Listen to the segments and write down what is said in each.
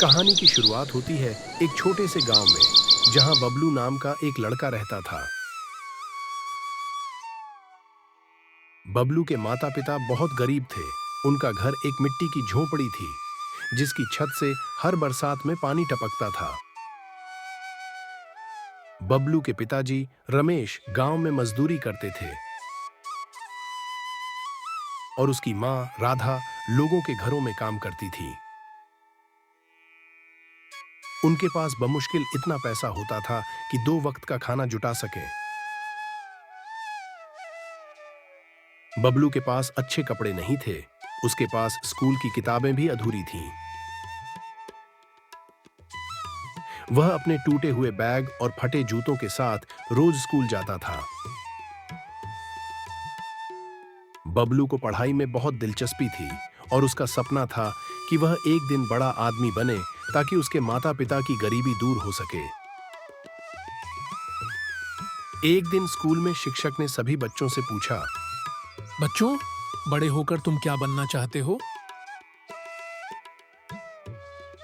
कहानी की शुरुआत होती है एक छोटे से गांव में, जहां बबलू नाम का एक लड़का रहता था। बबलू के माता पिता बहुत गरीब थे। उनका घर एक मिट्टी की झोपड़ी थी, जिसकी छत से हर बरसात में पानी टपकता था। बबलू के पिताजी रमेश गांव में मजदूरी करते थे और उसकी मां राधा लोगों के घरों में काम करती थी। उनके पास बमुश्किल इतना पैसा होता था कि 2 वक्त का खाना जुटा सके। बबलू के पास अच्छे कपड़े नहीं थे। उसके पास स्कूल की किताबें भी अधूरी थीं। वह अपने टूटे हुए बैग और फटे जूतों के साथ रोज स्कूल जाता था। बबलू को पढ़ाई में बहुत दिलचस्पी थी और उसका सपना था कि वह एक दिन बड़ा आदमी बने, ताकि उसके माता पिता की गरीबी दूर हो सके। एक दिन स्कूल में शिक्षक ने सभी बच्चों से पूछा। बच्चों, बड़े होकर तुम क्या बनना चाहते हो?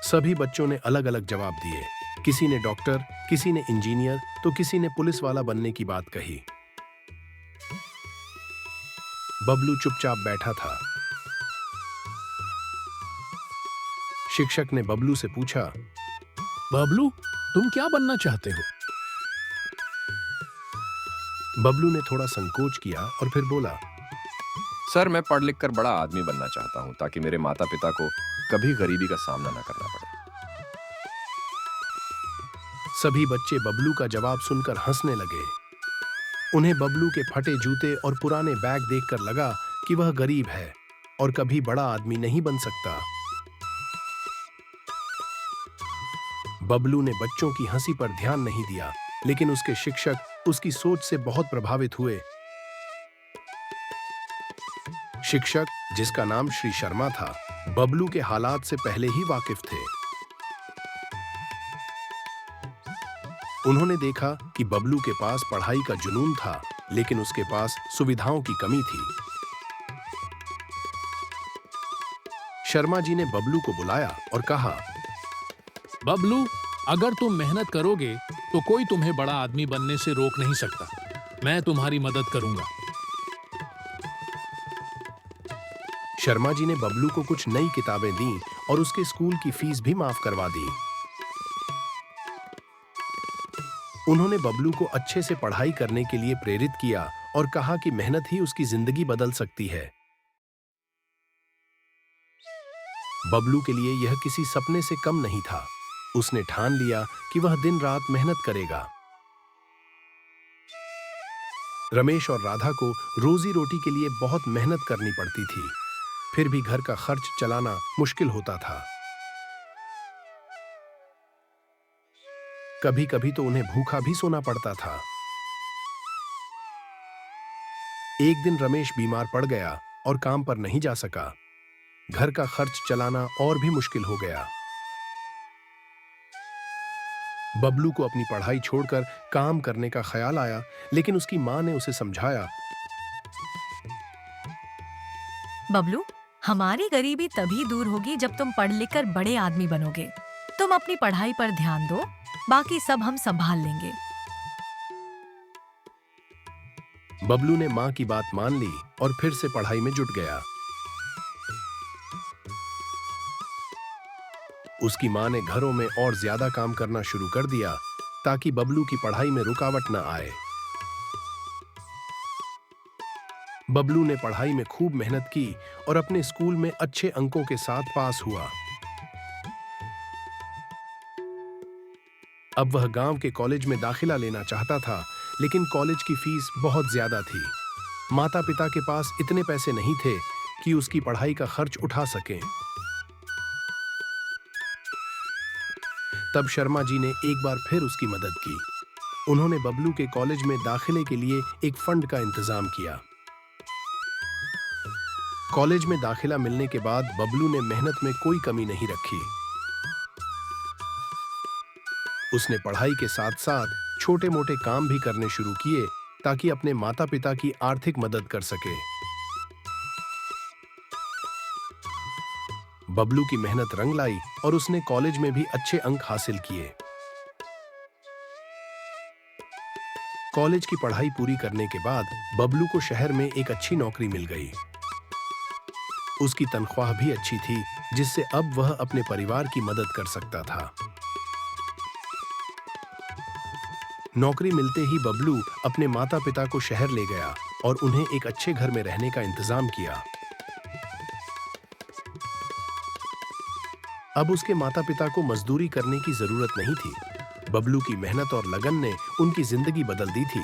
सभी बच्चों ने अलग अलग जवाब दिए। किसी ने डॉक्टर, किसी ने इंजीनियर, तो किसी ने पुलिस वाला बनने की बात कही। बबलू चुपचाप बैठा था। शिक्षक ने बबलू से पूछा। बबलू, तुम क्या बनना चाहते हो? बबलू ने थोड़ा संकोच किया और फिर बोला। सर, मैं पढ़ लिख कर बड़ा आदमी बनना चाहता हूँ, ताकि मेरे माता पिता को कभी गरीबी का सामना न करना पड़े। सभी बच्चे बबलू का जवाब सुनकर हंसने लगे। उन्हें बबलू के फटे जूते और पुराने बैग देखकर लगा कि वह गरीब है और कभी बड़ा आदमी नहीं बन सकता। बबलू ने बच्चों की हंसी पर ध्यान नहीं दिया, लेकिन उसके शिक्षक उसकी सोच से बहुत प्रभावित हुए। शिक्षक, जिसका नाम श्री शर्मा था, बबलू के हालात से पहले ही वाकिफ थे। उन्होंने देखा कि बबलू के पास पढ़ाई का जुनून था, लेकिन उसके पास सुविधाओं की कमी थी। शर्मा जी ने बबलू को बुलाया और कहा। बबलू, अगर तुम मेहनत करोगे तो कोई तुम्हें बड़ा आदमी बनने से रोक नहीं सकता। मैं तुम्हारी मदद करूंगा। शर्मा जी ने बबलू को कुछ नई किताबें दी और उसके स्कूल की फीस भी माफ करवा दी। उन्होंने बबलू को अच्छे से पढ़ाई करने के लिए प्रेरित किया और कहा कि मेहनत ही उसकी जिंदगी बदल सकती है। बबलू के लिए यह किसी सपने से कम नहीं था। उसने ठान लिया कि वह दिन रात मेहनत करेगा। रमेश और राधा को रोजी रोटी के लिए बहुत मेहनत करनी पड़ती थी, फिर भी घर का खर्च चलाना मुश्किल होता था। कभी कभी तो उन्हें भूखा भी सोना पड़ता था। एक दिन रमेश बीमार पड़ गया और काम पर नहीं जा सका। घर का खर्च चलाना और भी मुश्किल हो गया। बबलू को अपनी पढ़ाई छोड़कर काम करने का ख्याल आया, लेकिन उसकी मां ने उसे समझाया। बबलू, हमारी गरीबी तभी दूर होगी जब तुम पढ़ लिख कर बड़े आदमी बनोगे। तुम अपनी पढ़ाई पर ध्यान दो, बाकी सब हम संभाल लेंगे। बबलू ने मां की बात मान ली और फिर से पढ़ाई में जुट गया। उसकी मां ने घरों में और ज्यादा काम करना शुरू कर दिया, ताकि बबलू की पढ़ाई में रुकावट न आए। बबलू ने पढ़ाई में खूब मेहनत की और अपने स्कूल में अच्छे अंकों के साथ पास हुआ। अब वह गांव के कॉलेज में दाखिला लेना चाहता था, लेकिन कॉलेज की फीस बहुत ज्यादा थी। माता पिता के पास इतने पैसे नहीं थे कि उसकी पढ़ाई का खर्च उठा सकें। तब शर्मा जी ने एक बार फिर उसकी मदद की। उन्होंने बबलू के कॉलेज में दाखिले के लिए एक फंड का इंतजाम किया। कॉलेज में दाखिला मिलने के बाद बबलू ने मेहनत में कोई कमी नहीं रखी। उसने पढ़ाई के साथ साथ छोटे मोटे काम भी करने शुरू किए, ताकि अपने माता पिता की आर्थिक मदद कर सके। बबलू की मेहनत रंग लाई और उसने कॉलेज में भी अच्छे अंक हासिल किए। कॉलेज की पढ़ाई पूरी करने के बाद बबलू को शहर में एक अच्छी नौकरी मिल गई। उसकी तनख्वाह भी अच्छी थी, जिससे अब वह अपने परिवार की मदद कर सकता था। नौकरी मिलते ही बबलू अपने माता पिता को शहर ले गया और उन्हें एक अच्छे घर में रहने का इंतजाम किया। अब उसके माता पिता को मजदूरी करने की जरूरत नहीं थी। बबलू की मेहनत और लगन ने उनकी जिंदगी बदल दी थी।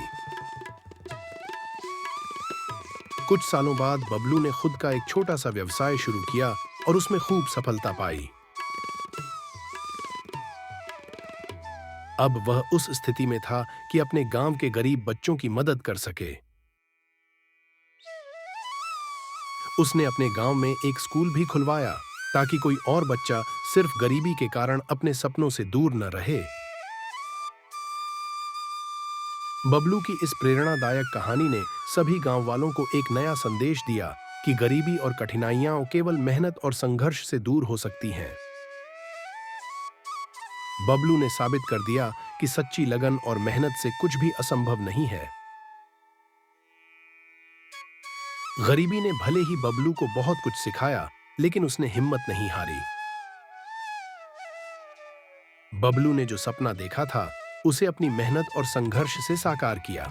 कुछ सालों बाद बबलू ने खुद का एक छोटा सा व्यवसाय शुरू किया और उसमें खूब सफलता पाई। अब वह उस स्थिति में था कि अपने गांव के गरीब बच्चों की मदद कर सके। उसने अपने गांव में एक स्कूल भी खुलवाया ताकि कोई और बच्चा सिर्फ गरीबी के कारण अपने सपनों से दूर न रहे। बबलू की इस प्रेरणादायक कहानी ने सभी गांव वालों को एक नया संदेश दिया कि गरीबी और कठिनाइयां केवल मेहनत और संघर्ष से दूर हो सकती हैं। बबलू ने साबित कर दिया कि सच्ची लगन और मेहनत से कुछ भी असंभव नहीं है। गरीबी ने भले ही बबलू को बहुत कुछ सिखाया, लेकिन उसने हिम्मत नहीं हारी। बबलू ने जो सपना देखा था, उसे अपनी मेहनत और संघर्ष से साकार किया।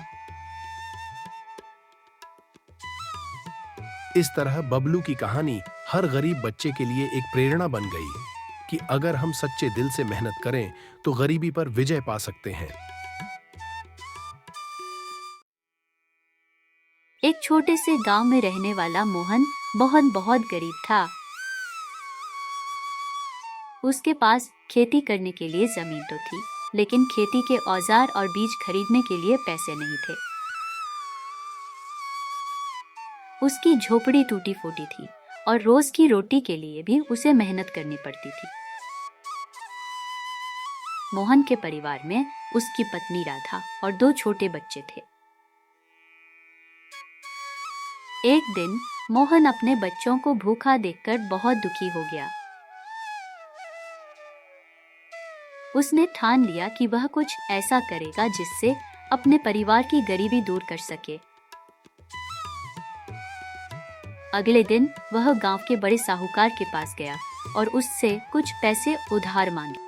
इस तरह बबलू की कहानी हर गरीब बच्चे के लिए एक प्रेरणा बन गई कि अगर हम सच्चे दिल से मेहनत करें तो गरीबी पर विजय पा सकते हैं। एक छोटे से गांव में रहने वाला मोहन बहुत बहुत गरीब था। उसके पास खेती करने के लिए जमीन तो थी, लेकिन खेती के औजार और बीज खरीदने के लिए पैसे नहीं थे। उसकी झोपड़ी टूटी फूटी थी और रोज की रोटी के लिए भी उसे मेहनत करनी पड़ती थी। मोहन के परिवार में उसकी पत्नी राधा और 2 छोटे बच्चे थे। एक दिन मोहन अपने बच्चों को भूखा देखकर बहुत दुखी हो गया। उसने ठान लिया कि वह कुछ ऐसा करेगा जिससे अपने परिवार की गरीबी दूर कर सके। अगले दिन वह गांव के बड़े साहूकार के पास गया और उससे कुछ पैसे उधार मांगे।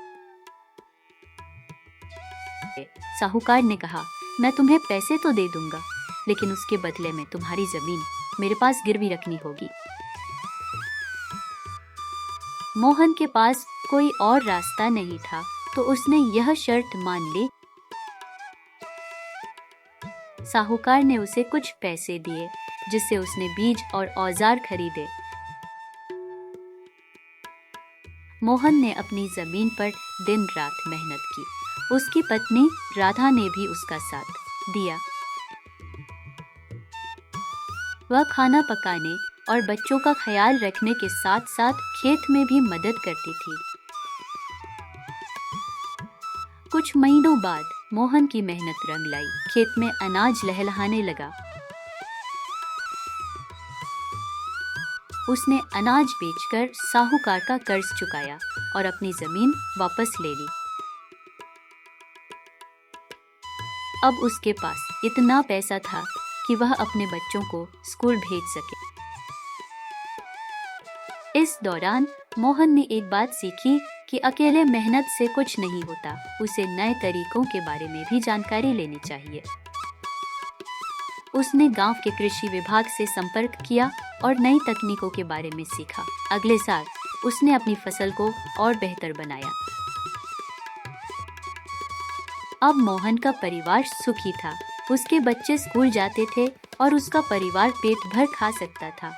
साहूकार ने कहा, मैं तुम्हें पैसे तो दे दूंगा, लेकिन उसके बदले में तुम्हारी जमीन मेरे पास गिरवी रखनी होगी। मोहन के पास कोई और रास्ता नहीं था, तो उसने यह शर्त मान ली। साहूकार ने उसे कुछ पैसे दिए, जिससे उसने बीज और औजार खरीदे। मोहन ने अपनी जमीन पर दिन रात मेहनत की। उसकी पत्नी राधा ने भी उसका साथ दिया। वह खाना पकाने और बच्चों का ख्याल रखने के साथ साथ खेत में भी मदद करती थी। कुछ महीनों बाद मोहन की मेहनत रंग लाई। खेत में अनाज लहलहाने लगा। उसने अनाज बेचकर साहूकार का कर्ज चुकाया और अपनी जमीन वापस ले ली। अब उसके पास इतना पैसा था कि वह अपने बच्चों को स्कूल भेज सके। इस दौरान मोहन ने एक बात सीखी कि अकेले मेहनत से कुछ नहीं होता, उसे नए तरीकों के बारे में भी जानकारी लेनी चाहिए। उसने गांव के कृषि विभाग से संपर्क किया और नई तकनीकों के बारे में सीखा। अगले साल उसने अपनी फसल को और बेहतर बनाया। अब मोहन का परिवार सुखी था। उसके बच्चे स्कूल जाते थे और उसका परिवार पेट भर खा सकता था।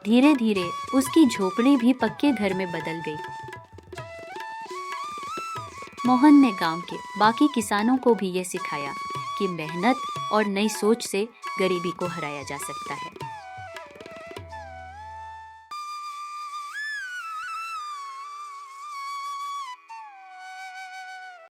धीरे धीरे उसकी झोपड़ी भी पक्के घर में बदल गई। मोहन ने गांव के बाकी किसानों को भी ये सिखाया कि मेहनत और नई सोच से गरीबी को हराया जा सकता है।